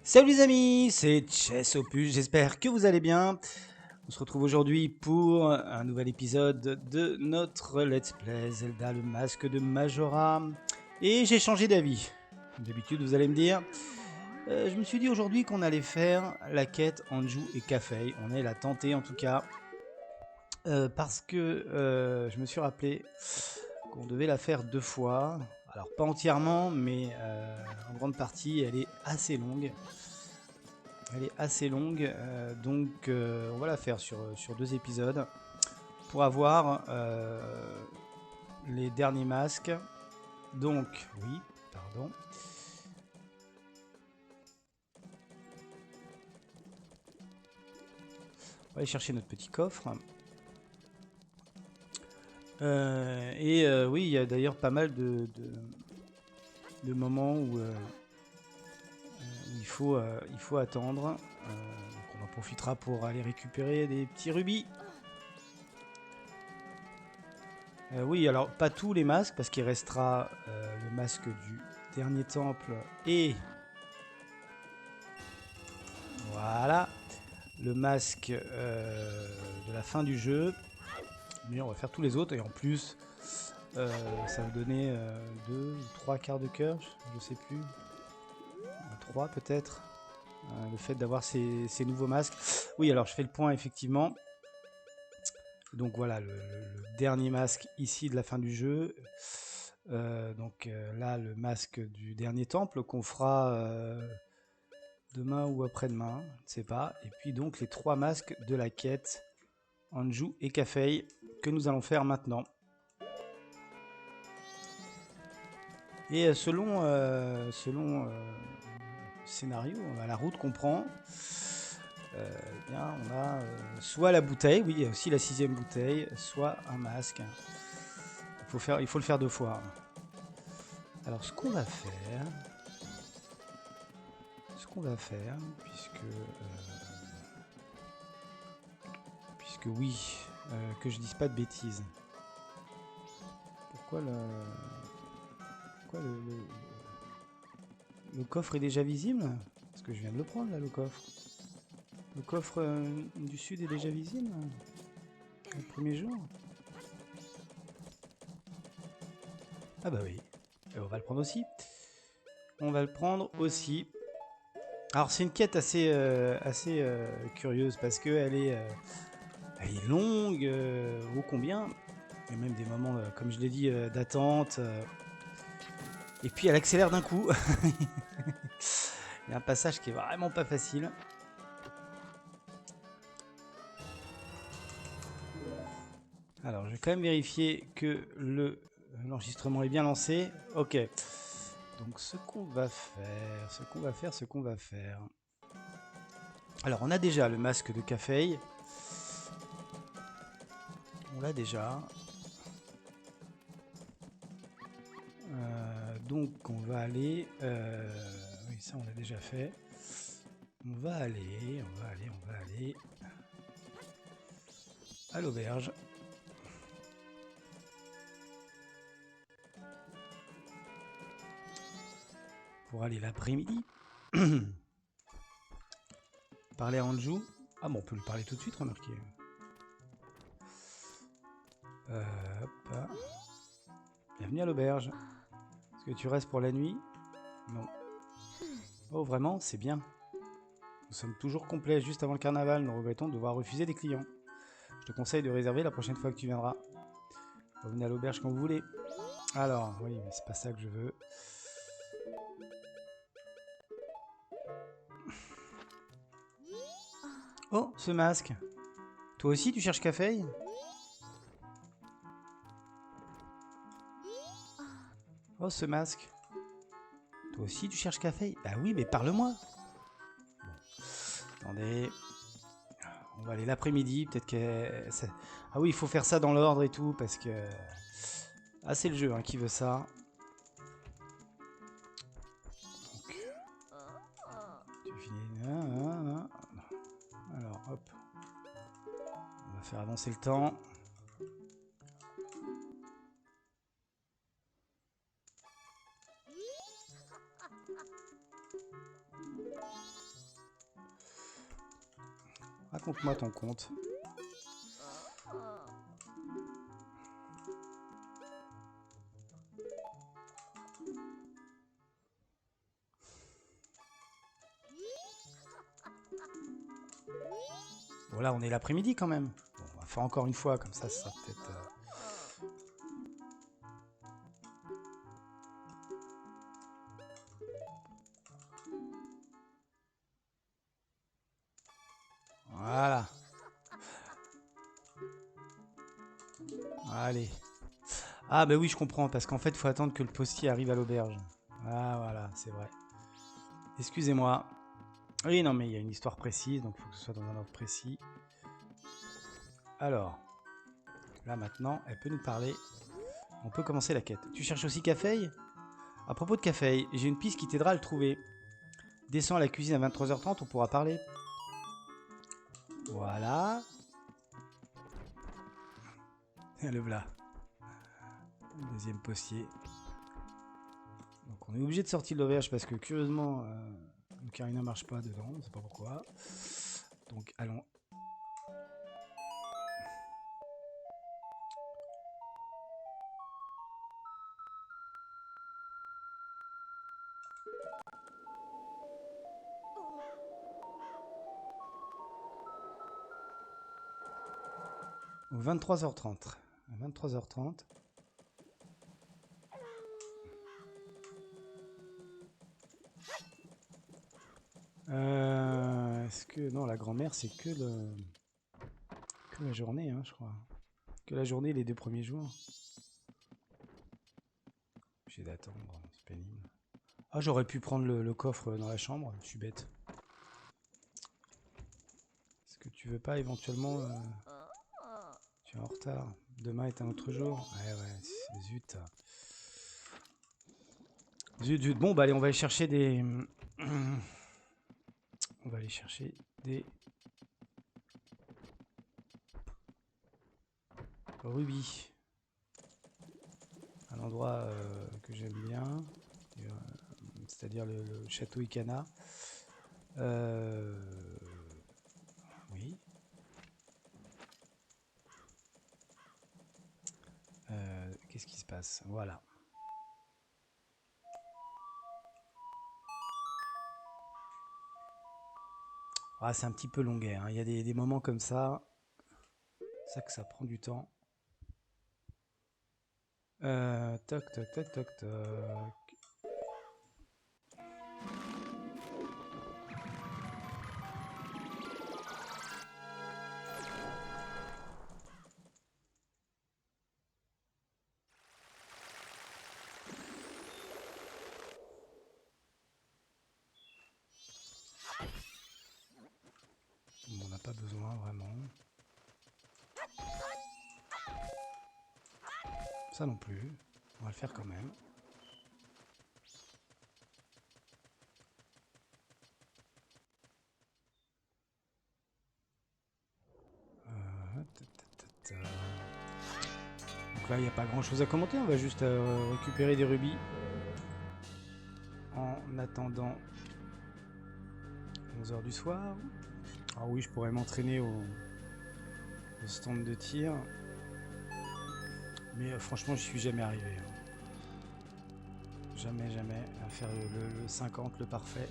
Salut les amis, c'est Chess Opus, j'espère que vous allez bien. On se retrouve aujourd'hui pour un nouvel épisode de notre Let's Play Zelda le Masque de Majora. Et j'ai changé d'avis. Comme d'habitude, vous allez me dire. Je me suis dit aujourd'hui qu'on allait faire la quête Anju et Kafei. On allait la tenter en tout cas. Parce que je me suis rappelé qu'on devait la faire 2 fois. Alors pas entièrement, mais en grande partie, elle est assez longue. Donc on va la faire sur 2 épisodes pour avoir les derniers masques. Donc, oui, pardon. On va aller chercher notre petit coffre. Oui, il y a d'ailleurs pas mal de moments où il faut attendre. Donc on en profitera pour aller récupérer des petits rubis. Oui, alors pas tous les masques, parce qu'il restera le masque du dernier temple et voilà, le masque de la fin du jeu. Mais on va faire tous les autres et en plus, ça va donner 2 ou 3 quarts de cœur, je sais plus, 3 peut-être. Le fait d'avoir ces nouveaux masques. Oui, alors je fais le point effectivement. Donc voilà, le dernier masque ici de la fin du jeu. Là, le masque du dernier temple qu'on fera demain ou après-demain, je ne sais pas. Et puis donc les 3 masques de la quête Anju et Kafei que nous allons faire maintenant. Et selon le scénario, la route qu'on prend, eh bien, on a soit la bouteille, oui, il y a aussi la 6e bouteille, soit un masque. Il faut le faire 2 fois. Alors, puisque oui, que je dise pas de bêtises. Pourquoi le coffre est déjà visible? Parce que je viens de le prendre là, le coffre. Le coffre du sud est déjà visible le premier jour. Ah bah oui, et on va le prendre aussi. Alors c'est une quête assez curieuse parce que elle est longue, ô combien. Il y a même des moments, comme je l'ai dit, d'attente. Et puis elle accélère d'un coup. Il y a un passage qui est vraiment pas facile. Alors je vais quand même vérifier que l'enregistrement est bien lancé. Ok. Donc ce qu'on va faire. Alors on a déjà le masque de Kafei. On l'a déjà. Donc on va aller. Oui, ça on l'a déjà fait. On va aller à l'auberge. Pour aller l'après-midi. Parler à Anju. Ah bon, on peut lui parler tout de suite, remarquez. Hop. Bienvenue à l'auberge. Est-ce que tu restes pour la nuit? Non. Oh, vraiment? C'est bien. Nous sommes toujours complets juste avant le carnaval. Nous regrettons de devoir refuser des clients. Je te conseille de réserver la prochaine fois que tu viendras. Revenez à l'auberge quand vous voulez. Alors, oui, mais c'est pas ça que je veux. Oh, ce masque. Toi aussi, tu cherches Kafei? Oh, ce masque. Toi aussi, tu cherches Kafei? Bah oui, mais parle-moi. Bon. Attendez. On va aller l'après-midi. Peut-être que... Ah oui, il faut faire ça dans l'ordre et tout, parce que... Ah, c'est le jeu qui veut ça. Donc... Tu finis... Alors, hop. On va faire avancer le temps. Raconte-moi ton conte. Bon là on est l'après-midi quand même. Bon, on va faire encore une fois, comme ça sera peut-être... Voilà. Allez. Ah bah oui, je comprends, parce qu'en fait, il faut attendre que le postier arrive à l'auberge. Ah voilà, c'est vrai. Excusez-moi. Oui, non, mais il y a une histoire précise, donc il faut que ce soit dans un ordre précis. Alors, là maintenant, elle peut nous parler. On peut commencer la quête. Tu cherches aussi Café? À propos de Café, j'ai une piste qui t'aidera à le trouver. Descends à la cuisine à 23h30, on pourra parler. Voilà. Le voilà. Le deuxième postier. Donc on est obligé de sortir de l'auberge parce que curieusement, l'ocarina marche pas dedans, on ne sait pas pourquoi. Donc allons. Au 23h30. À 23h30. Est-ce que... Non, la grand-mère, c'est que la journée, hein, je crois. Que la journée, les 2 premiers jours. J'ai d'attendre, c'est pénible. Ah, j'aurais pu prendre le coffre dans la chambre, je suis bête. Est-ce que tu veux pas éventuellement... Tu es en retard. Demain est un autre jour. Ouais, zut. Zut. Bon, bah allez, on va aller chercher des... On va aller chercher des... rubis. Un endroit que j'aime bien. C'est-à-dire le château Ikana. Oui. Qu'est-ce qui se passe? Voilà. Ah, c'est un petit peu longuet, hein. Il y a des moments comme ça. C'est ça que ça prend du temps. Toc, toc, toc, toc, toc. On n'en a pas besoin, vraiment. Ça non plus. On va le faire quand même. Donc là, il n'y a pas grand chose à commenter. On va juste récupérer des rubis. En attendant 11h du soir. Ah oui, je pourrais m'entraîner au stand de tir. Mais franchement, je suis jamais arrivé. Jamais à faire le 50, le parfait.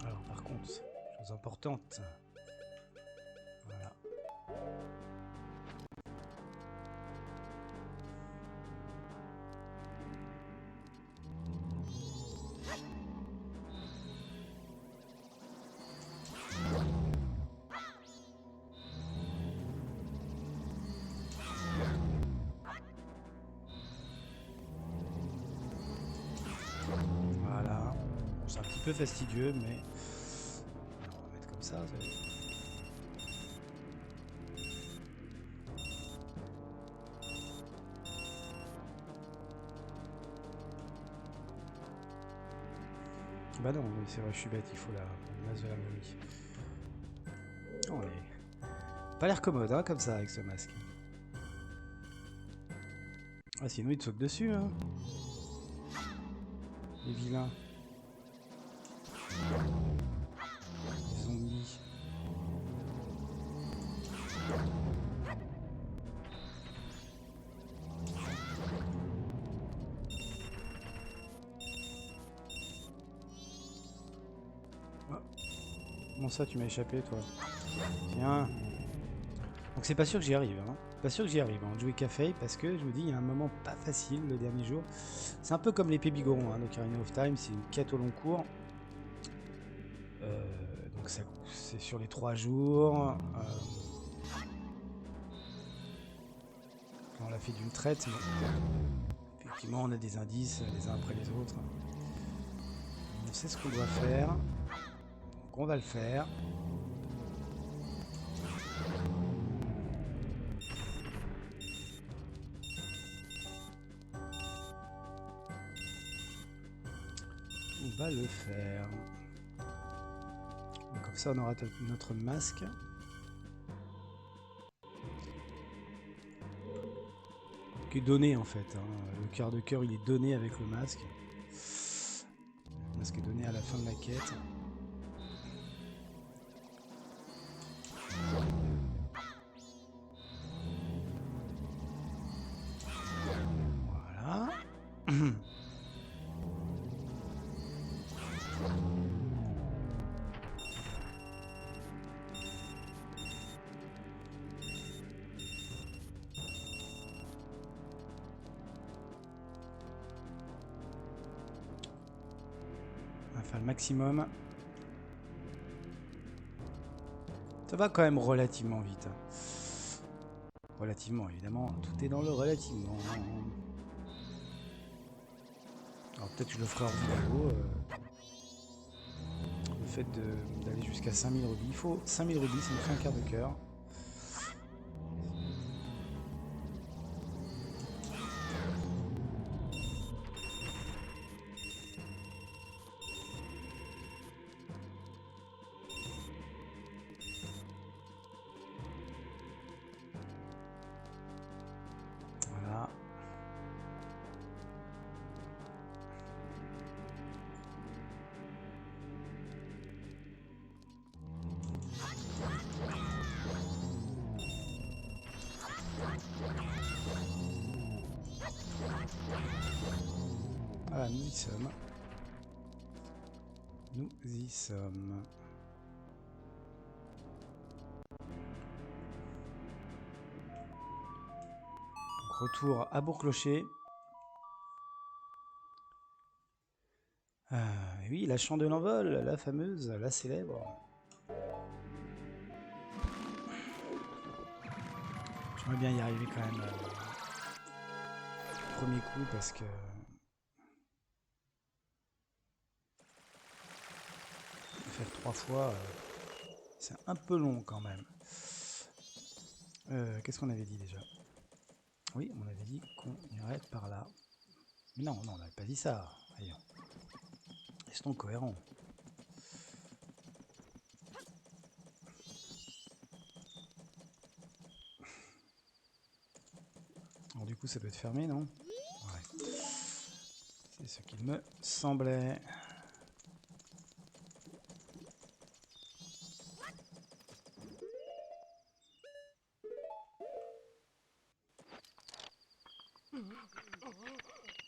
Alors par contre, chose importante. Voilà. Voilà. Bon, c'est un petit peu fastidieux, mais alors, on va mettre comme ça. Bah non, oui, c'est vrai, je suis bête, il faut la masse de la momie. Oh, on est... Pas l'air commode, hein, comme ça, avec ce masque. Ah, sinon, il te saute dessus, hein. Les vilains. Comment ça, tu m'as échappé, toi? Tiens. Donc c'est pas sûr que j'y arrive. Hein. Pas sûr que j'y arrive en jouer Café parce que je me dis il y a un moment pas facile le dernier jour. C'est un peu comme l'épée Bigoron, hein, donc Ocarina of Time, c'est une quête au long cours. Donc c'est sur les 3 jours. On l'a fait d'une traite, mais effectivement on a des indices les uns après les autres. On sait ce qu'on doit faire. Donc on va le faire. On va le faire. Donc comme ça on aura notre masque. Qui est donné en fait. Hein. Le quart de cœur il est donné avec le masque. Le masque est donné à la fin de la quête. Voilà. On va faire le maximum. Ça va quand même relativement vite. Relativement, évidemment. Tout est dans le relativement. Alors peut-être que je le ferai en vidéo. Le fait d'aller jusqu'à 5000 rubis. Il faut 5000 rubis, ça me fait un quart de cœur. Voilà. Voilà, nous y sommes. Nous y sommes. Donc, retour à Bourg-Clocher. Oui, la chant de l'envol, la fameuse, la célèbre. J'aimerais bien y arriver quand même premier coup parce que faire 3 fois, c'est un peu long quand même. Qu'est-ce qu'on avait dit déjà? Oui, on avait dit qu'on irait par là. Mais non, on n'avait pas dit ça. Voyons. Restons cohérents. Alors du coup, ça peut être fermé, non? Ouais. C'est ce qu'il me semblait.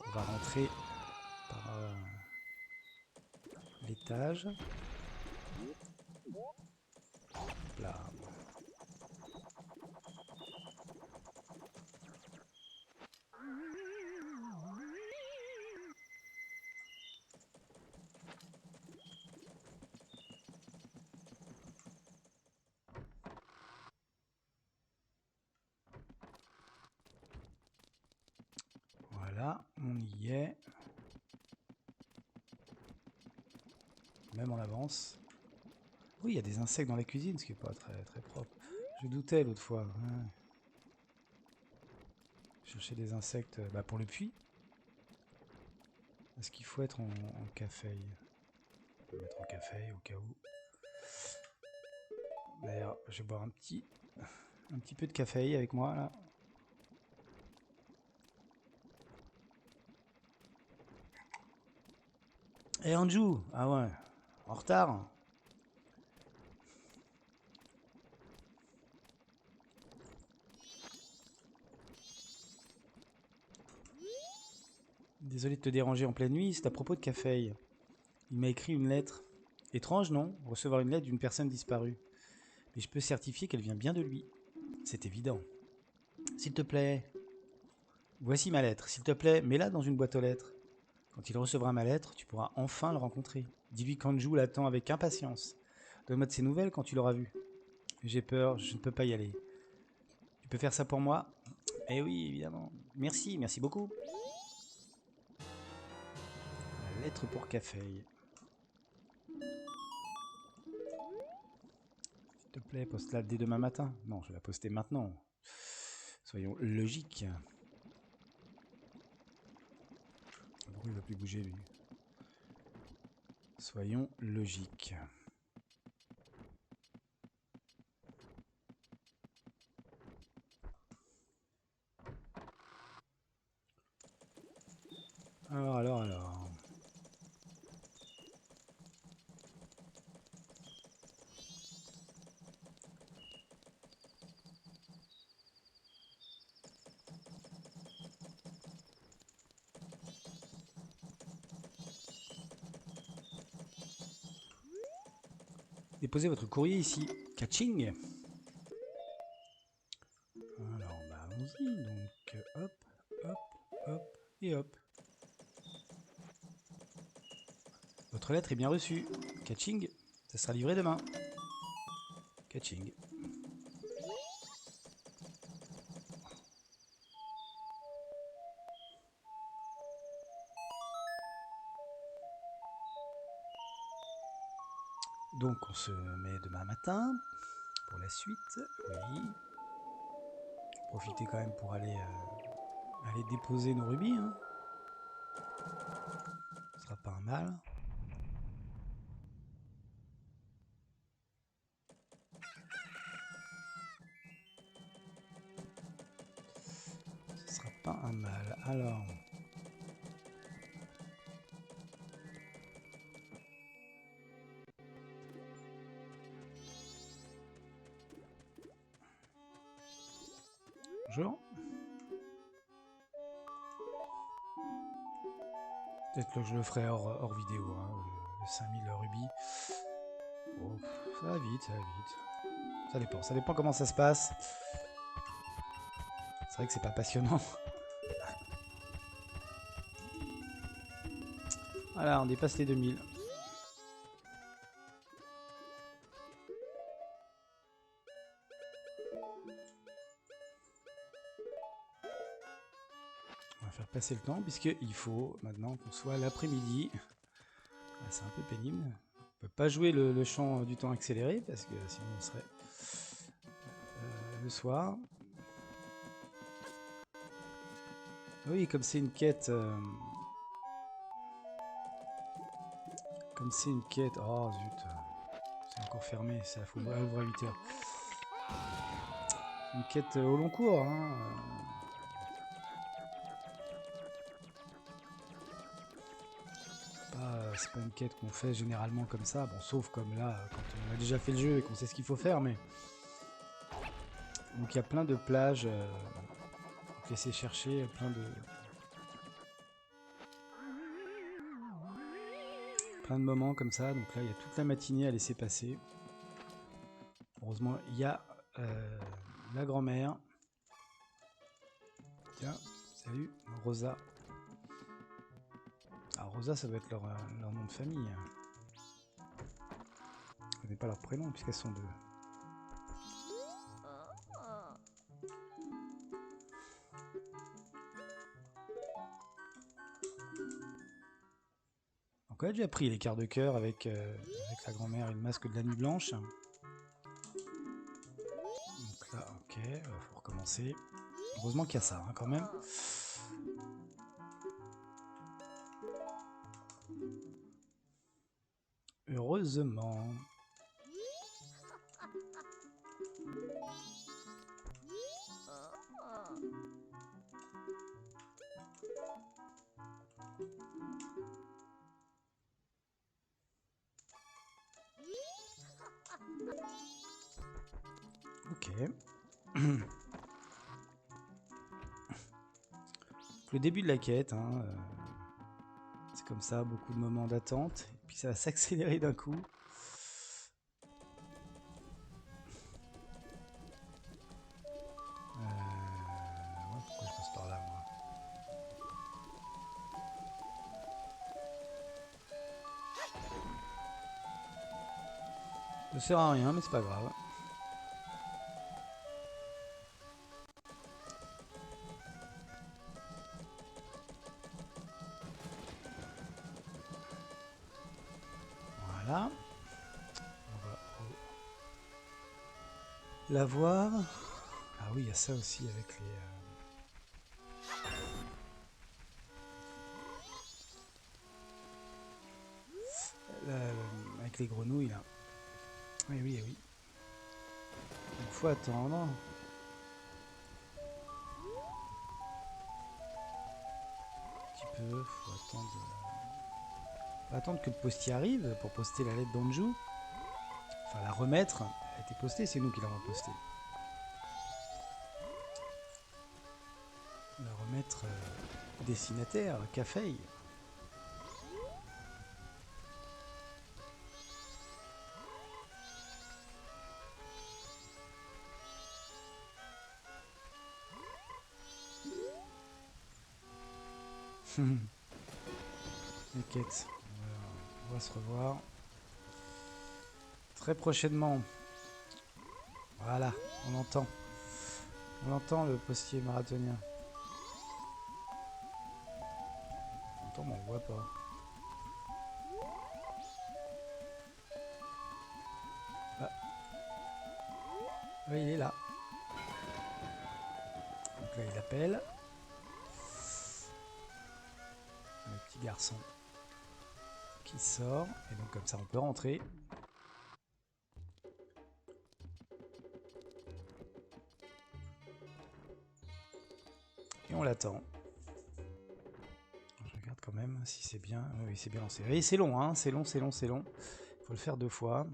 On va rentrer par l'étage. Là. Voilà, on y est. Même en avance. Oui, il y a des insectes dans la cuisine, ce qui n'est pas très, très propre. Je doutais l'autre fois. Ouais. Chercher des insectes pour le puits. Est-ce qu'il faut être en café? On peut mettre en café au cas où. D'ailleurs, je vais boire un petit peu de café avec moi là. Et Anju, ah ouais, en retard. Désolé de te déranger en pleine nuit, c'est à propos de café. Il m'a écrit une lettre Étrange, non? Recevoir une lettre d'une personne disparue. Mais je peux certifier qu'elle vient bien de lui. C'est évident. S'il te plaît. Voici ma lettre. S'il te plaît, mets-la dans une boîte aux lettres. Quand il recevra ma lettre, tu pourras enfin le rencontrer. Dis-lui qu'Anju l'attend avec impatience. Donne-moi de ses nouvelles quand tu l'auras vu. J'ai peur, je ne peux pas y aller. Tu peux faire ça pour moi? Eh oui, évidemment. Merci, merci beaucoup. La lettre pour Café. S'il te plaît, poste-la dès demain matin. Non, je vais la poster maintenant. Soyons logiques. Pourquoi il va plus bouger, lui? Soyons logiques. Alors. Déposez votre courrier ici. Catching. Alors, bah, allons-y. Donc, hop, hop, hop et hop. Votre lettre est bien reçue. Catching. Ça sera livré demain. Catching. Donc on se met demain matin pour la suite. Oui. Profitez quand même pour aller déposer nos rubis. Hein. Ce sera pas un mal. Ce sera pas un mal. Alors. Bonjour. Peut-être que je le ferai hors vidéo, hein, le 5000 rubis. Oh, ça va vite, ça va vite. Ça dépend comment ça se passe. C'est vrai que c'est pas passionnant. Voilà, on dépasse les 2000. On va faire passer le temps puisqu'il faut maintenant qu'on soit l'après-midi. C'est un peu pénible. On peut pas jouer le chant du temps accéléré parce que sinon on serait le soir. Oui, comme c'est une quête. Comme c'est une quête. Oh zut. C'est encore fermé, ça ouvre à 8h. Une quête au long cours. Hein. C'est pas une quête qu'on fait généralement comme ça. Bon, sauf comme là, quand on a déjà fait le jeu et qu'on sait ce qu'il faut faire. Mais donc il y a plein de plages. Donc laissez chercher plein de moments comme ça. Donc là, il y a toute la matinée à laisser passer. Heureusement, il y a la grand-mère. Tiens, salut, Rosa. Alors Rosa, ça doit être leur nom de famille. Je connais pas leur prénom puisqu'elles sont deux. Donc on a déjà pris les quarts de cœur avec la grand-mère et le masque de la nuit blanche. Donc là, ok, faut recommencer. Heureusement qu'il y a ça, hein, quand même. Heureusement. Ok. Le début de la quête, hein, c'est comme ça, beaucoup de moments d'attente, et puis ça va s'accélérer d'un coup. Ça sert à rien, mais c'est pas grave. Voilà. On va la voir. Ah oui, il y a ça aussi avec les... avec les grenouilles là. Oui, oui, oui. Il faut attendre. Un petit peu, faut attendre. Faut attendre que le postier arrive pour poster la lettre d'Anju. Enfin, la remettre. Elle a été postée, c'est nous qui l'avons postée. La remettre destinataire, Café. Les quêtes. On va se revoir très prochainement. Voilà, on l'entend. On l'entend le postier marathonien. On l'entend, mais on le voit pas. Ah. Oui, il est là. Donc là, il appelle. Le petit garçon qui sort. Et donc comme ça, on peut rentrer. Et on l'attend. Je regarde quand même si c'est bien. Oui, c'est bien lancé. Et c'est long, hein. C'est long, c'est long, c'est long. Il faut le faire 2 fois.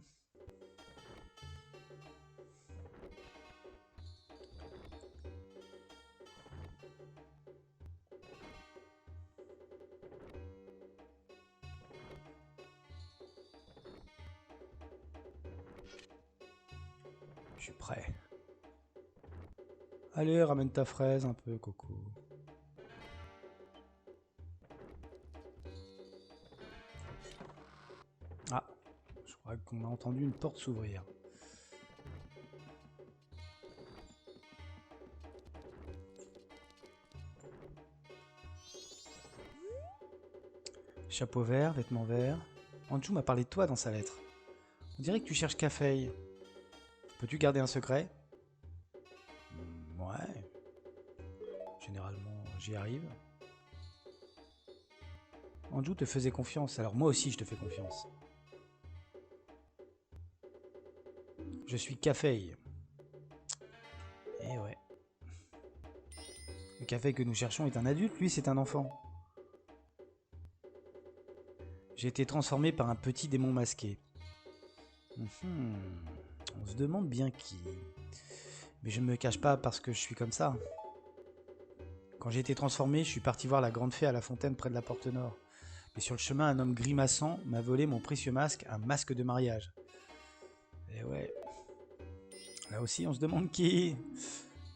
Je suis prêt. Allez, ramène ta fraise un peu, Coco. Ah, je crois qu'on a entendu une porte s'ouvrir. Chapeau vert, vêtements verts. Anju m'a parlé de toi dans sa lettre. On dirait que tu cherches Café. Peux-tu garder un secret? Ouais. Généralement, j'y arrive. Anju te faisait confiance, alors moi aussi je te fais confiance. Je suis Café. Eh ouais. Le Café que nous cherchons est un adulte, lui c'est un enfant. J'ai été transformé par un petit démon masqué. On se demande bien qui. Mais je ne me cache pas parce que je suis comme ça. Quand j'ai été transformé, je suis parti voir la grande fée à la fontaine près de la porte nord. Mais sur le chemin, un homme grimaçant m'a volé mon précieux masque, un masque de mariage. Et ouais. Là aussi, on se demande qui.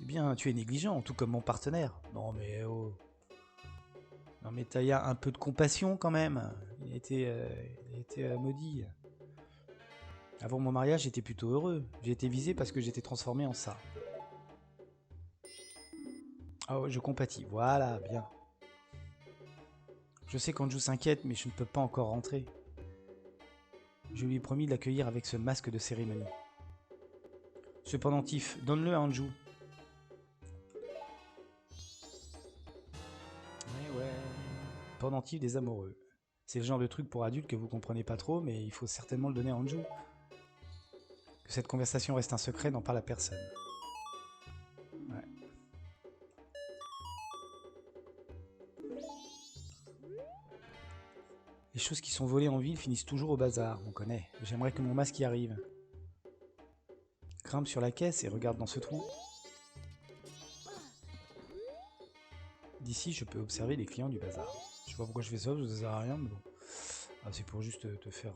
Eh bien, tu es négligent, tout comme mon partenaire. Non mais oh. Non mais Taya, un peu de compassion quand même. Il a été maudit. Avant mon mariage, j'étais plutôt heureux. J'ai été visé parce que j'étais transformé en ça. Oh, je compatis. Voilà, bien. Je sais qu'Anju s'inquiète, mais je ne peux pas encore rentrer. Je lui ai promis de l'accueillir avec ce masque de cérémonie. Ce pendentif, donne-le à Anju. Ouais. Pendentif des amoureux. C'est le genre de truc pour adultes que vous comprenez pas trop, mais il faut certainement le donner à Anju. Que cette conversation reste un secret, n'en parle à personne. Ouais. Les choses qui sont volées en ville finissent toujours au bazar, on connaît. J'aimerais que mon masque y arrive. Grimpe sur la caisse et regarde dans ce trou. D'ici, je peux observer les clients du bazar. Je sais pas pourquoi je fais ça, ça ne sert à rien, mais bon. Ah, c'est pour juste te faire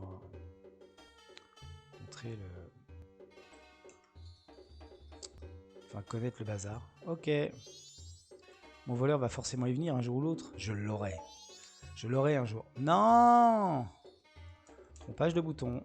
montrer le... Enfin, connaître le bazar. Ok. Mon voleur va forcément y venir un jour ou l'autre. Je l'aurai. Je l'aurai un jour. Non! Trompage de bouton.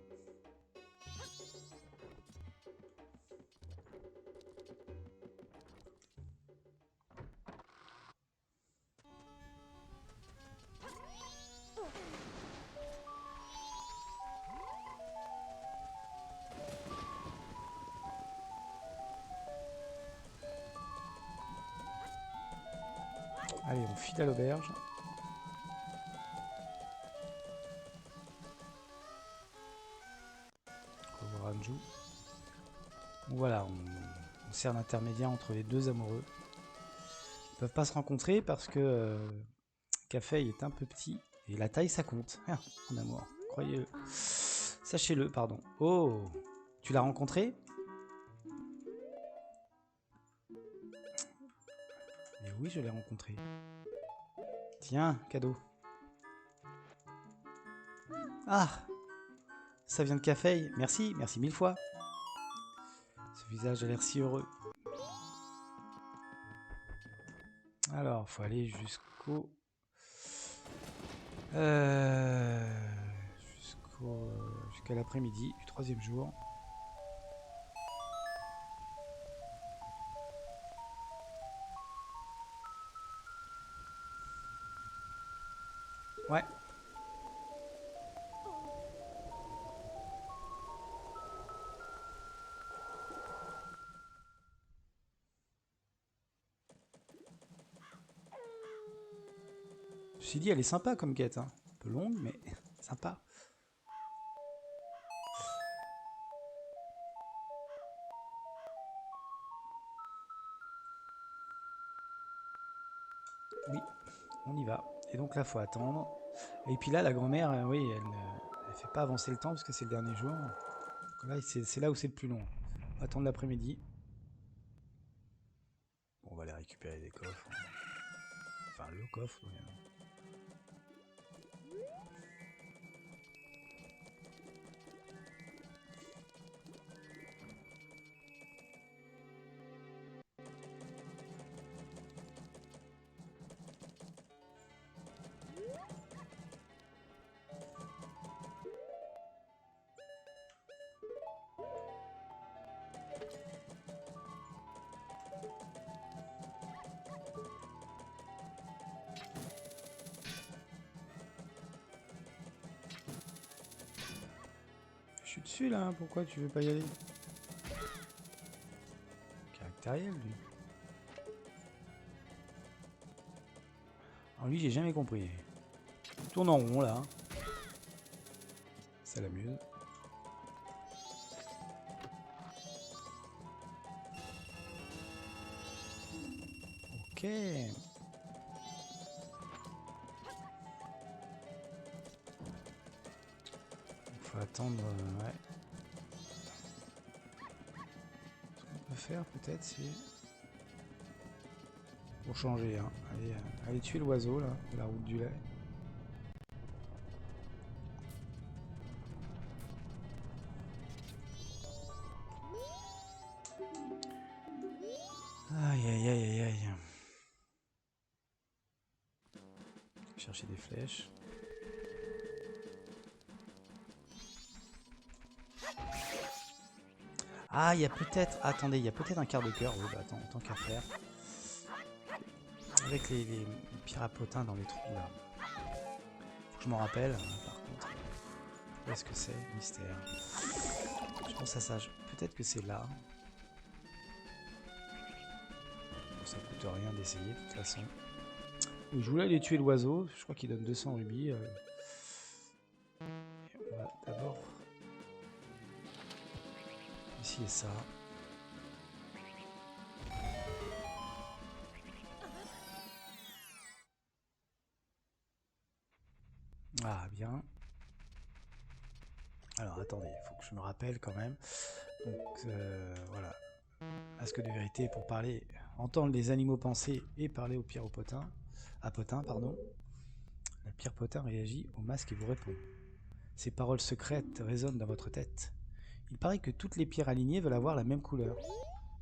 Allez, on file à l'auberge. On va voir Anju. Voilà, on sert d'intermédiaire entre les deux amoureux. Ils peuvent pas se rencontrer parce que Kafei est un peu petit et la taille ça compte en amour, croyez-le. Sachez-le, pardon. Oh, tu l'as rencontré? Mais oui, je l'ai rencontré. Tiens, cadeau. Ah, ça vient de Kafei. Merci, merci mille fois. Ce visage a l'air si heureux. Alors, faut aller jusqu'au... jusqu'à l'après-midi du 3e jour. Ouais. Ceci dit, elle est sympa comme quête. Hein. Un peu longue, mais sympa. Oui, on y va. Et donc là, faut attendre. Et puis là, la grand-mère, oui, elle fait pas avancer le temps parce que c'est le dernier jour. Donc là, c'est là où c'est le plus long. On va attendre l'après-midi. Bon, on va aller récupérer des coffres. Enfin, le coffre. Oui, hein. Je suis dessus là, hein. Pourquoi tu veux pas y aller? Caractériel, lui. Alors lui, j'ai jamais compris. Il tourne en rond là. Ça l'amuse. Ok. Il faut attendre. Ouais. Ce qu'on peut faire peut-être, c'est. Pour changer, hein. Allez tuer l'oiseau là, de la route du lait. Aïe aïe aïe aïe aïe. Chercher des flèches. Ah, il y a peut-être... Attendez, il y a peut-être un quart de cœur. Oui, bah attends, tant qu'à faire. Avec les pirapotins dans les trous là. Faut que je m'en rappelle, par contre. Où est-ce que c'est? Mystère. Je pense à ça. Peut-être que c'est là. Bon, ça coûte rien d'essayer, de toute façon. Oui, je voulais aller tuer l'oiseau. Je crois qu'il donne 200 rubis. On va d'abord essayer ça. Ah, bien. Alors, attendez, il faut que je me rappelle quand même. Donc, voilà. Masque de vérité pour parler, entendre les animaux penser et parler au pyropotin. À potin, pardon. Le pyropotin réagit au masque et vous répond. Ces paroles secrètes résonnent dans votre tête. Il paraît que toutes les pierres alignées veulent avoir la même couleur.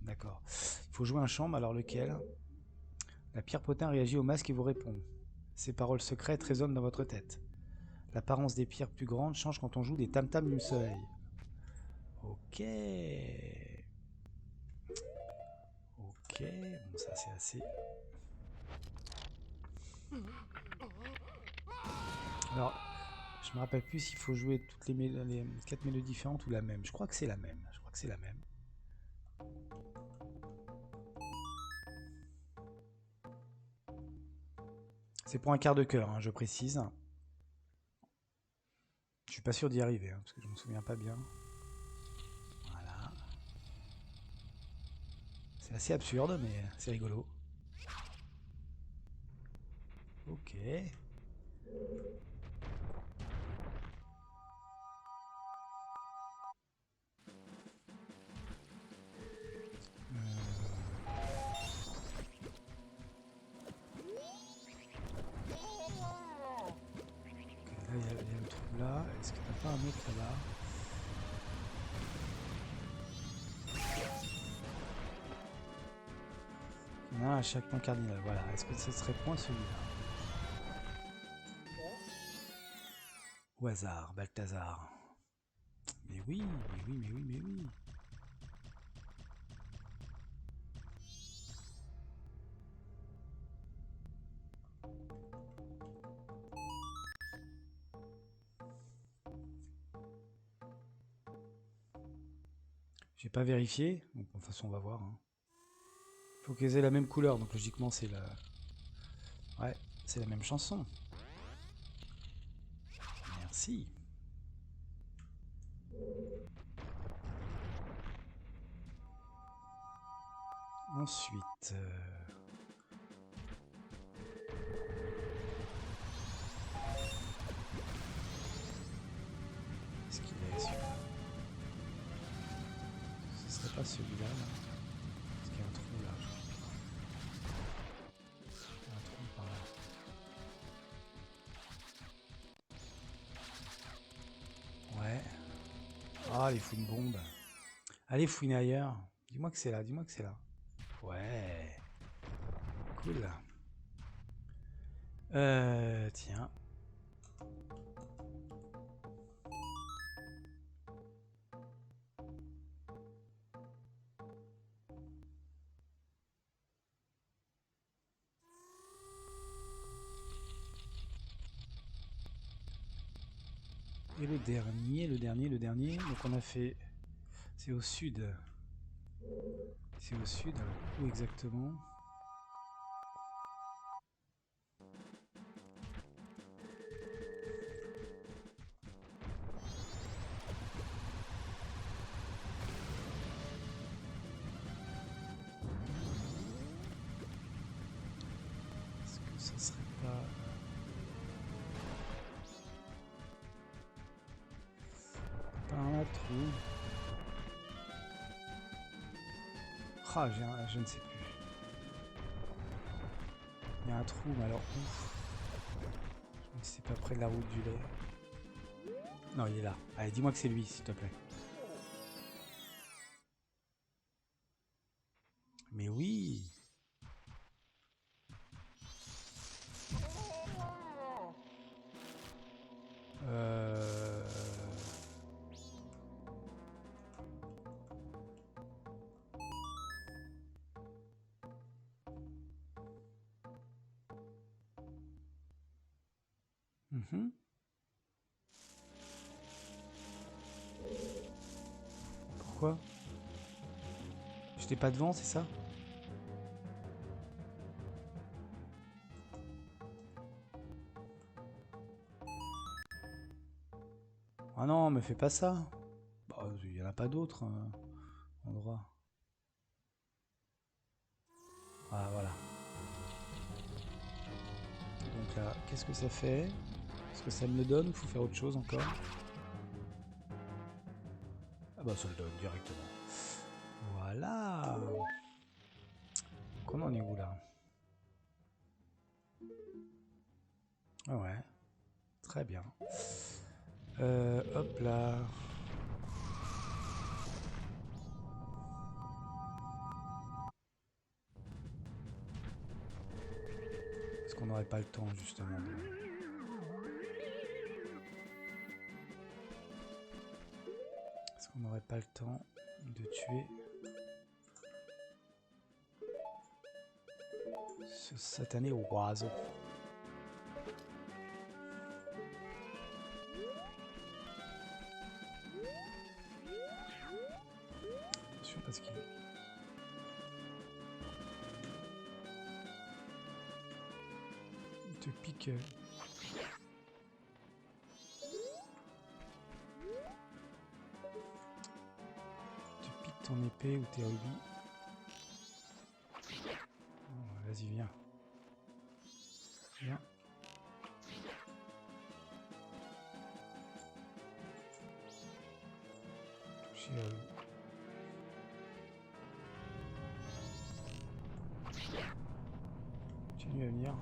D'accord. Il faut jouer un chant, mais alors lequel? La pyropotin réagit au masque et vous répond. Ces paroles secrètes résonnent dans votre tête. L'apparence des pierres plus grandes change quand on joue des tam-tams du soleil. Ok. Ok, bon ça c'est assez. Alors, je me rappelle plus s'il faut jouer toutes les 4 mélodies différentes ou la même. Je crois que c'est la même. Je crois que c'est la même. C'est pour un quart de cœur, hein, je précise. Je suis pas sûr d'y arriver, hein, parce que je me souviens pas bien. Voilà. C'est assez absurde, mais c'est rigolo. Ok. Là, il y a le trou là. Est-ce qu'il n'y a pas un mec là-bas? Il y en a un à chaque point cardinal. Voilà. Est-ce que ce serait point celui-là? Au hasard, Balthazar. Mais oui, mais oui, mais oui, mais oui. J'ai pas vérifié. Donc, de toute façon, on va voir. Hein. Faut qu'elles aient la même couleur. Donc, logiquement, c'est la... Ouais, c'est la même chanson. Merci. Ensuite... Est-ce qu'il est celui-là? Ce serait pas celui-là, là? Parce qu'il y a un trou là. Il y a un trou par là. Ouais. Ah, il fout une bombe. Allez, fouiner ailleurs. Dis-moi que c'est là, dis-moi que c'est là. Ouais. Cool. Tiens. Et le dernier. Donc on a fait... C'est au sud. C'est au sud. Alors, où exactement? Est-ce que ça serait pas... Pas un trou? Ah, je ne sais plus. Il y a un trou, mais alors ouf. C'est pas près de la route du lait. Non, il est là. Allez, dis-moi que c'est lui, s'il te plaît. Mais oui. Euh... Mhm. Pourquoi? J'étais pas devant, c'est ça? Ah non, me fais pas ça. Bah, il y en a pas d'autres endroits. Ah, voilà. Donc là, qu'est-ce que ça fait? Est-ce que ça me le donne ou faut faire autre chose encore? Ah bah ça le donne directement. Voilà. Donc on en est où là? Ah ouais. Très bien. Hop là. Est-ce qu'on n'aurait pas le temps justement Est-ce qu'on n'aurait pas le temps de tuer ce satané oiseau? Attention parce qu'il... te pique. Tu piques ton épée ou tes rubis. Bon, vas-y, viens. Viens. Toucher à l'eau. Continue à venir.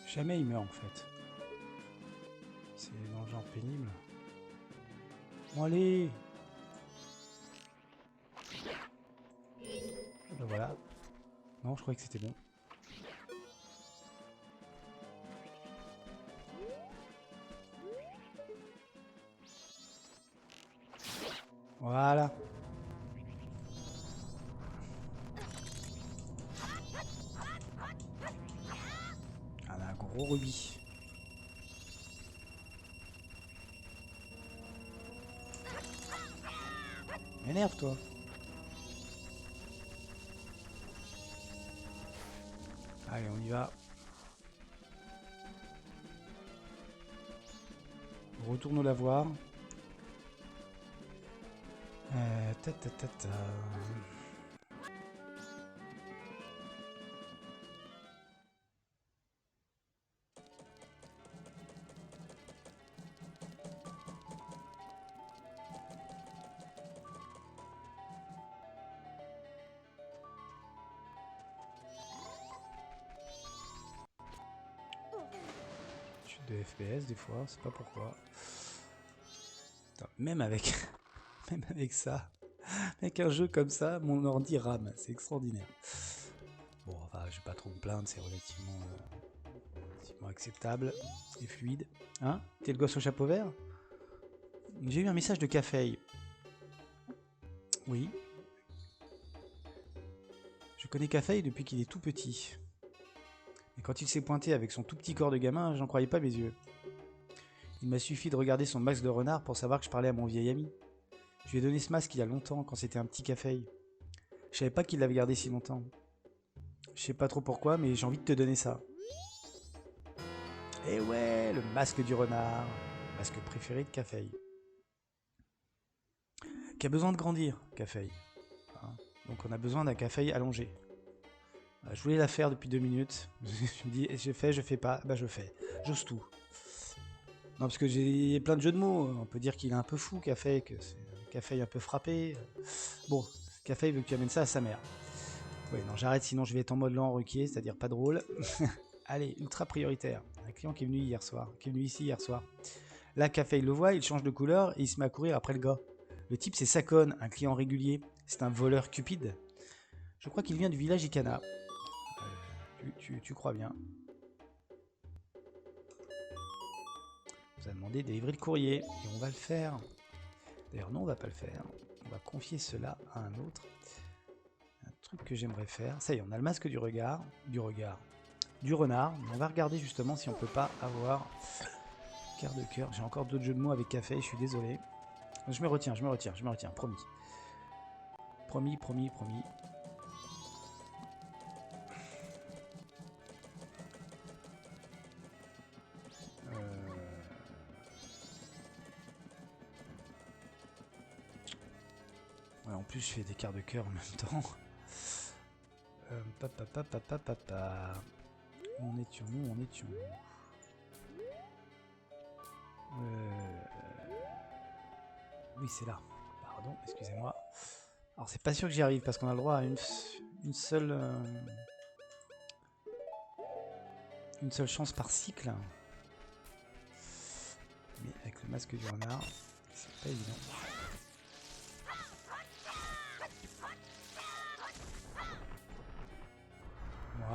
Jamais il meurt en fait. C'est dans le genre pénible. Bon allez. Ben voilà. Non, je croyais que c'était bon. Voilà. On a un gros rubis. Énerve-toi. Allez, on y va. On retourne au lavoir. Ta ta ta ta. Chute de FPS des fois, c'est pas pourquoi. Putain, même avec même avec ça, avec un jeu comme ça, mon ordi rame, c'est extraordinaire. Bon, enfin, je vais pas trop me plaindre, c'est relativement acceptable et fluide. Hein? T'es le gosse au chapeau vert? J'ai eu un message de Café. Oui. Je connais Café depuis qu'il est tout petit. Et quand il s'est pointé avec son tout petit corps de gamin, j'en croyais pas mes yeux. Il m'a suffi de regarder son masque de renard pour savoir que je parlais à mon vieil ami. Je lui ai donné ce masque il y a longtemps, quand c'était un petit Café. Je savais pas qu'il l'avait gardé si longtemps. Je sais pas trop pourquoi, mais j'ai envie de te donner ça. Et ouais, le masque du renard. Masque préféré de Café. Qui a besoin de grandir, Café. Hein, donc on a besoin d'un Café allongé. Je voulais la faire depuis 2 minutes. Je me dis, je fais pas. Bah je fais. J'ose tout. Non, parce que j'ai plein de jeux de mots. On peut dire qu'il est un peu fou, Café, que c'est un Café un peu frappé. Bon, Café veut que tu amènes ça à sa mère. Ouais, non, j'arrête, sinon je vais être en mode lent requier, c'est-à-dire pas drôle. Allez, ultra prioritaire. Un client qui est venu ici hier soir. Là, Café, il le voit, il change de couleur et il se met à courir après le gars. Le type, c'est Sakon, un client régulier. C'est un voleur cupide. Je crois qu'il vient du village Ikana. Tu crois bien. On nous a demandé de délivrer le courrier et on va le faire. D'ailleurs, non, on va pas le faire. On va confier cela à un autre. Un truc que j'aimerais faire. Ça y est, on a le masque du renard. On va regarder justement si on peut pas avoir quart de cœur. J'ai encore d'autres jeux de mots avec Café, je suis désolé. Je me retiens, promis. Promis. Ouais, en plus, je fais des quarts de cœur en même temps. On est où? Oui, c'est là. Pardon, excusez-moi. Alors, c'est pas sûr que j'y arrive parce qu'on a le droit à une seule chance par cycle. Mais avec le masque du renard, c'est pas évident.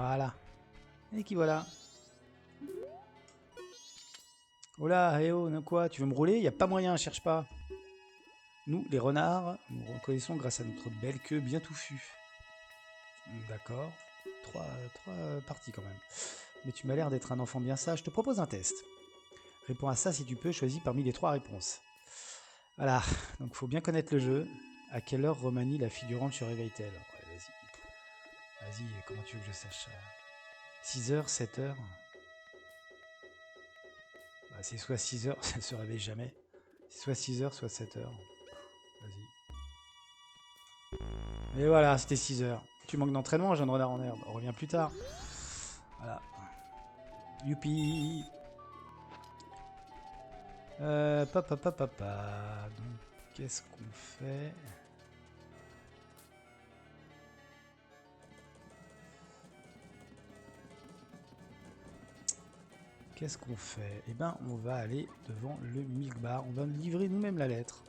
Voilà. Et qui voilà. Oh là, eh oh, quoi? Tu veux me rouler? Y a pas moyen, cherche pas. Nous, les renards, nous reconnaissons grâce à notre belle queue bien touffue. D'accord. Trois parties quand même. Mais tu m'as l'air d'être un enfant bien sage. Je te propose un test. Réponds à ça si tu peux, choisis parmi les 3 réponses. Voilà, donc faut bien connaître le jeu. À quelle heure Romanie, la figurante, se réveille-t-elle? Ouais, vas-y. Vas-y, comment tu veux que je sache ça? 6h, 7h? Bah, c'est soit 6h, ça se réveille jamais. C'est soit 6h, soit 7h. Vas-y. Et voilà, c'était 6h. Tu manques d'entraînement, jeune renard en herbe. On revient plus tard. Voilà. Youpi. Papa. Donc, qu'est-ce qu'on fait? Qu'est-ce qu'on fait? Eh ben, on va aller devant le Milk Bar. On va livrer nous-mêmes la lettre.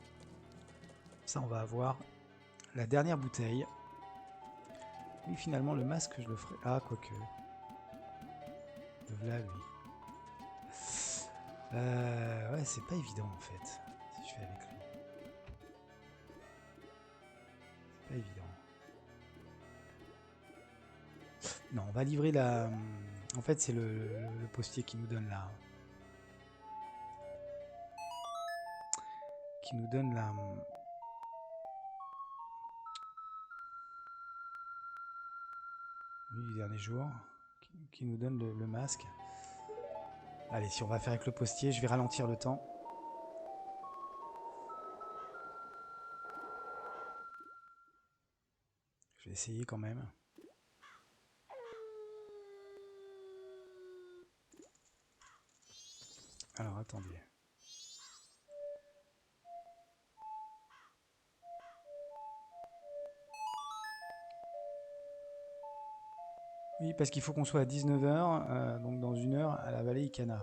Ça, on va avoir la dernière bouteille. Oui, finalement, le masque, je le ferai. Ah, quoique. Le voilà, lui. Ouais, c'est pas évident, en fait, si je fais avec lui. C'est pas évident. Non, on va livrer la... En fait, c'est le postier qui nous donne la... Qui nous donne la... Lui, du dernier jour. Qui nous donne le masque. Allez, si on va faire avec le postier, je vais ralentir le temps. Je vais essayer quand même. Alors, attendez. Oui, parce qu'il faut qu'on soit à 19h, donc dans 1 heure, à la vallée Icana.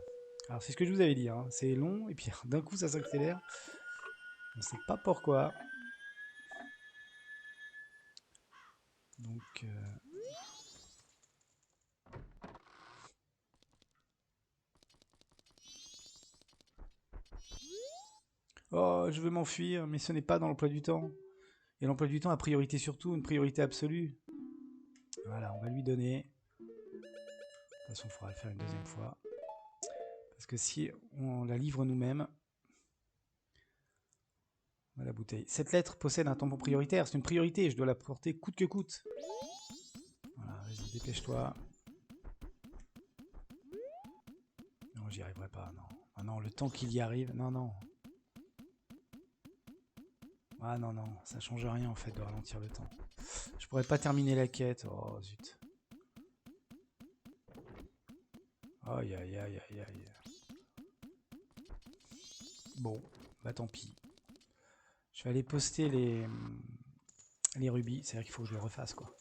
Alors, c'est ce que je vous avais dit, hein. C'est long, et puis d'un coup, ça s'accélère. On ne sait pas pourquoi. Donc... Oh, je veux m'enfuir, mais ce n'est pas dans l'emploi du temps. Et l'emploi du temps a priorité sur tout, une priorité absolue. Voilà, on va lui donner. De toute façon, il faudra le faire une deuxième fois. Parce que si on la livre nous-mêmes, on a la bouteille. Cette lettre possède un tampon prioritaire. C'est une priorité, je dois la porter coûte que coûte. Voilà, vas-y, dépêche-toi. Non, j'y arriverai pas, non. Ah non, le temps qu'il y arrive, non. Ah non, ça change rien en fait de ralentir le temps. Je pourrais pas terminer la quête, oh zut. Aïe. Bon, bah tant pis. Je vais aller poster les rubis, c'est-à-dire qu'il faut que je le refasse quoi.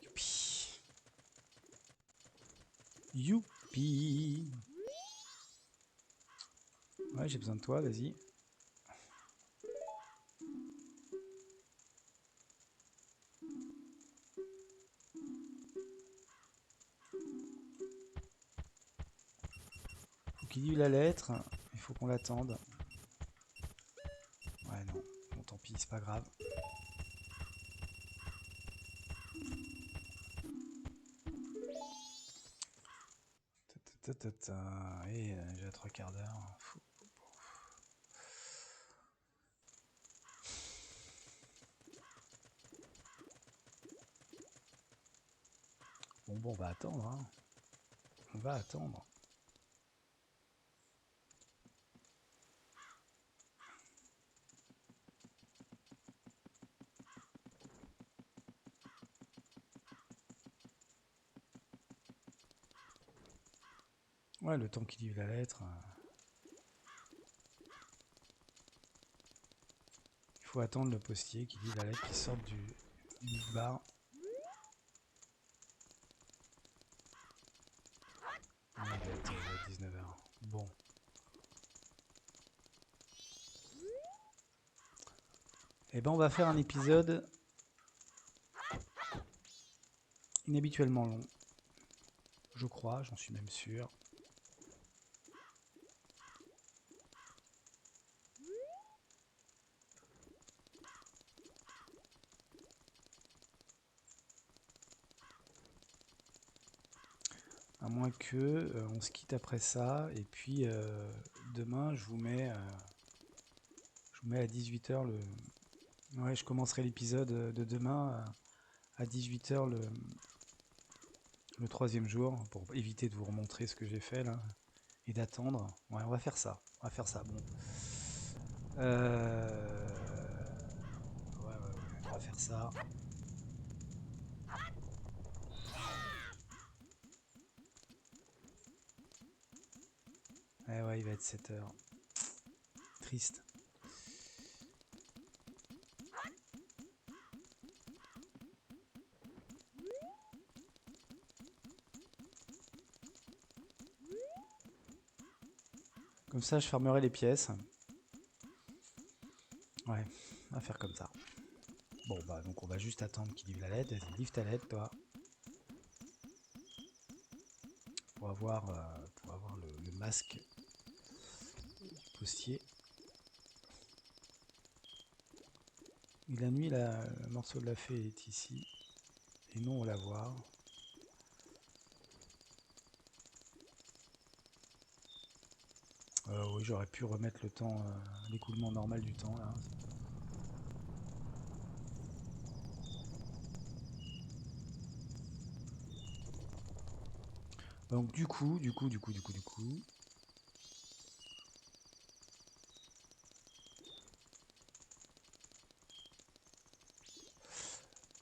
Youpi. Youpi. Ouais, j'ai besoin de toi, vas-y. Faut qu'il livre la lettre, il faut qu'on l'attende. Ouais, non, bon tant pis, c'est pas grave. Et j'ai 3/4 d'heure. Bon, on va attendre. Hein. On va attendre. Ouais, le temps qu'il livre la lettre. Il faut attendre le postier qui livre la lettre qui sort du bar. Ah, il va être 19h. Bon. Et ben on va faire un épisode inhabituellement long. Je crois, j'en suis même sûr. À moins que on se quitte après ça. Et puis demain, je vous mets à 18 h le... Ouais, je commencerai l'épisode de demain à 18 h le troisième jour, pour éviter de vous remontrer ce que j'ai fait là, et d'attendre. Ouais, on va faire ça. Bon. Ouais, on va faire ça. Ouais, il va être 7 h. Triste. Comme ça, je fermerai les pièces. Ouais, on va faire comme ça. Bon, bah, donc on va juste attendre qu'il livre la lettre. Vas-y, livre ta lettre, toi. Pour avoir le masque du postier. Et la nuit, le morceau de la fée est ici. Et nous, on la voit. Oui, j'aurais pu remettre le temps, l'écoulement normal du temps, là. Donc du coup,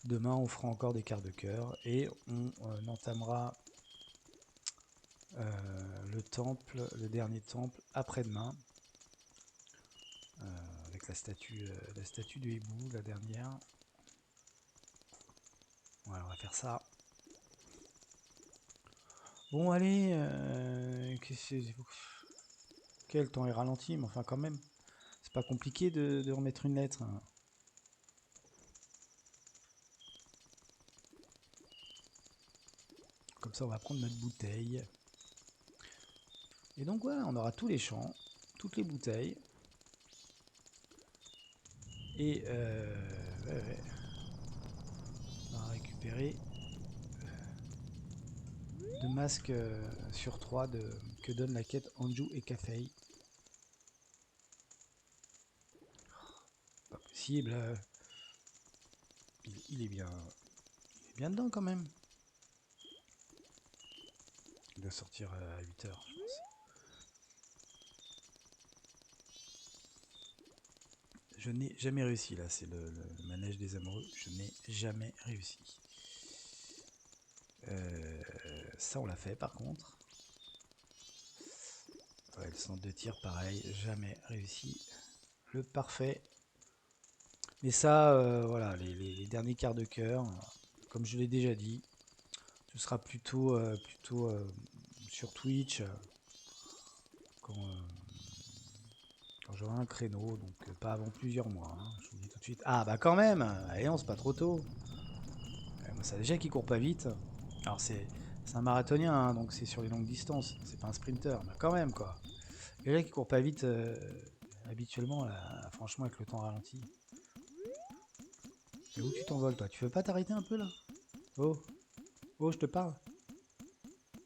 demain on fera encore des quarts de cœur et on entamera le dernier temple après-demain, avec la statue du hibou, la dernière. Voilà, on va faire ça. Bon allez, quel temps est ralenti, mais enfin quand même, c'est pas compliqué de remettre une lettre. Hein. Comme ça on va prendre notre bouteille. Et donc voilà, on aura tous les champs, toutes les bouteilles. Et ouais. On va récupérer 2 masques sur 3 que donne la quête Anju et Kafei. Pas possible. Il est bien dedans quand même. Il doit sortir à 8 h, je pense. Je n'ai jamais réussi là, c'est le manège des amoureux. Je n'ai jamais réussi. Ça on l'a fait par contre. Ouais, le centre de tir pareil, jamais réussi. Le parfait. Mais ça, voilà, les derniers quarts de cœur, comme je l'ai déjà dit, ce sera plutôt sur Twitch quand j'aurai un créneau, donc pas avant plusieurs mois. Hein, je vous dis tout de suite. Ah bah quand même, allez, on c'est pas trop tôt. Moi, ça déjà qui court pas vite. Alors c'est un marathonien, hein, donc c'est sur les longues distances. C'est pas un sprinter, mais quand même quoi. Déjà qui court pas vite habituellement, là, franchement avec le temps ralenti. Et où tu t'envoles toi? Tu veux pas t'arrêter un peu là? Oh, je te parle.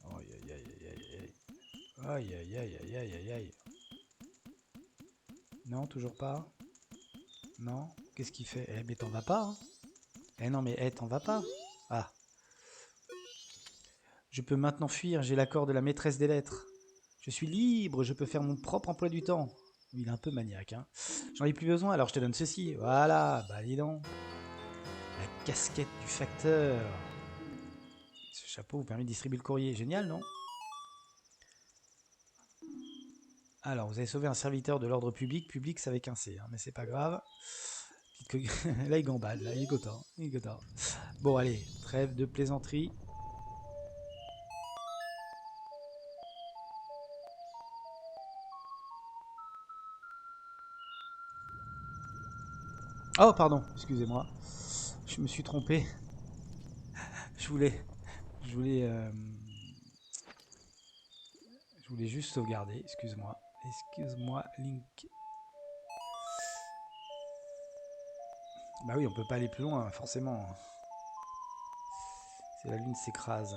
Aïe aïe aïe aïe aïe. Aïe aïe aïe aïe aïe aïe aïe. Non, toujours pas. Non. Qu'est-ce qu'il fait? Eh mais t'en vas pas, hein. Eh non mais t'en vas pas. Ah. Je peux maintenant fuir, j'ai l'accord de la maîtresse des lettres. Je suis libre, je peux faire mon propre emploi du temps. Il est un peu maniaque, hein. J'en ai plus besoin, alors je te donne ceci. Voilà, bah dis donc. La casquette du facteur. Ce chapeau vous permet de distribuer le courrier. Génial, non? Alors, vous avez sauvé un serviteur de l'ordre public. Public, c'est avec un C, hein, mais c'est pas grave. Là, il gambade, là, il est content. Bon, allez, trêve de plaisanterie. Oh, pardon, excusez-moi. Je me suis trompé. Je voulais voulais juste sauvegarder, excuse-moi. Excuse-moi, Link. Bah oui, on peut pas aller plus loin, forcément. C'est la lune s'écrase.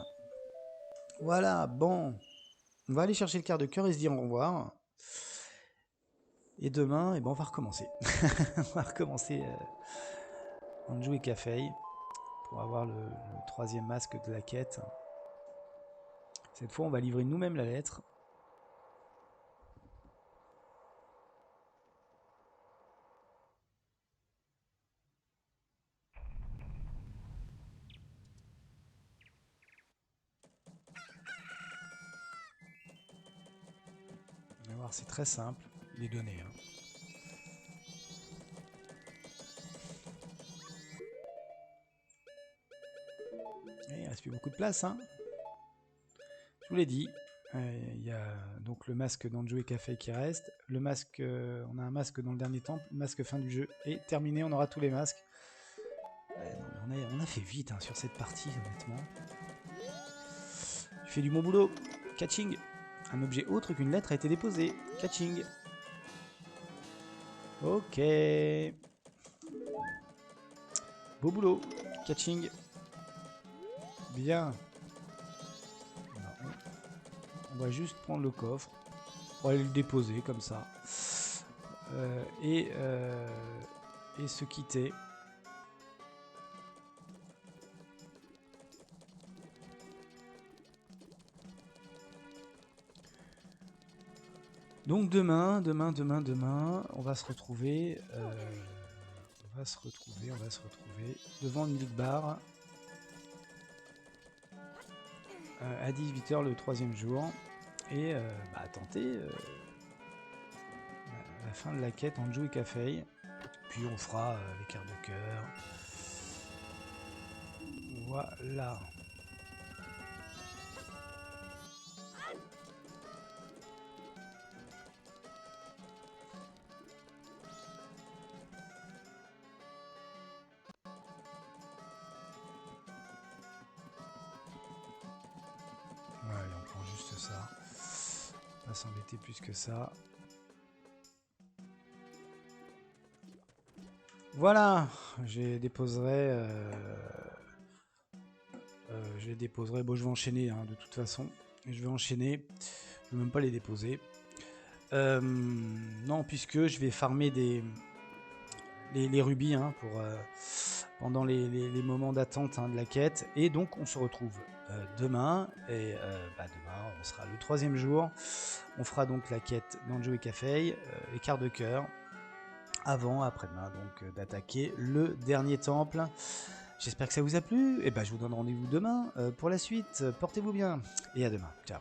Voilà, bon. On va aller chercher le quart de cœur et se dire au revoir. Et demain, on va recommencer. On va recommencer Anju et Kafei pour avoir le 3e masque de la quête. Cette fois, on va livrer nous-mêmes la lettre. On va voir, c'est très simple. Les données. Hein. Et il ne reste plus beaucoup de place. Hein. Je vous l'ai dit. Il y a donc le masque d'Anju et Kafei qui reste. Le masque, on a un masque dans le dernier temple. Le masque fin du jeu est terminé. On aura tous les masques. Non, on a fait vite hein, sur cette partie, honnêtement. Tu fais du bon boulot. Catching. Un objet autre qu'une lettre a été déposé. Catching. Ok. Beau boulot. Catching. Bien. On va juste prendre le coffre. On va aller le déposer comme ça. Et se quitter. Donc demain, on va se retrouver. On va se retrouver devant une Big Bar à 18h le 3e jour et tenter la fin de la quête Anju et Kafei. Puis on fera les quarts de cœur. Voilà. Allez, on prend juste ça. On va s'embêter plus que ça. Voilà, je déposerai. Bon, je vais enchaîner hein, de toute façon. Je vais enchaîner. Je ne vais même pas les déposer. Non, puisque je vais farmer les rubis hein, pour pendant les moments d'attente hein, de la quête. Et donc, on se retrouve demain. Et demain, on sera le 3e jour. On fera donc la quête d'Anju et Kafei, les quarts de cœur. Après-demain, donc d'attaquer le dernier temple. J'espère que ça vous a plu. Et je vous donne rendez-vous demain pour la suite. Portez-vous bien et à demain. Ciao.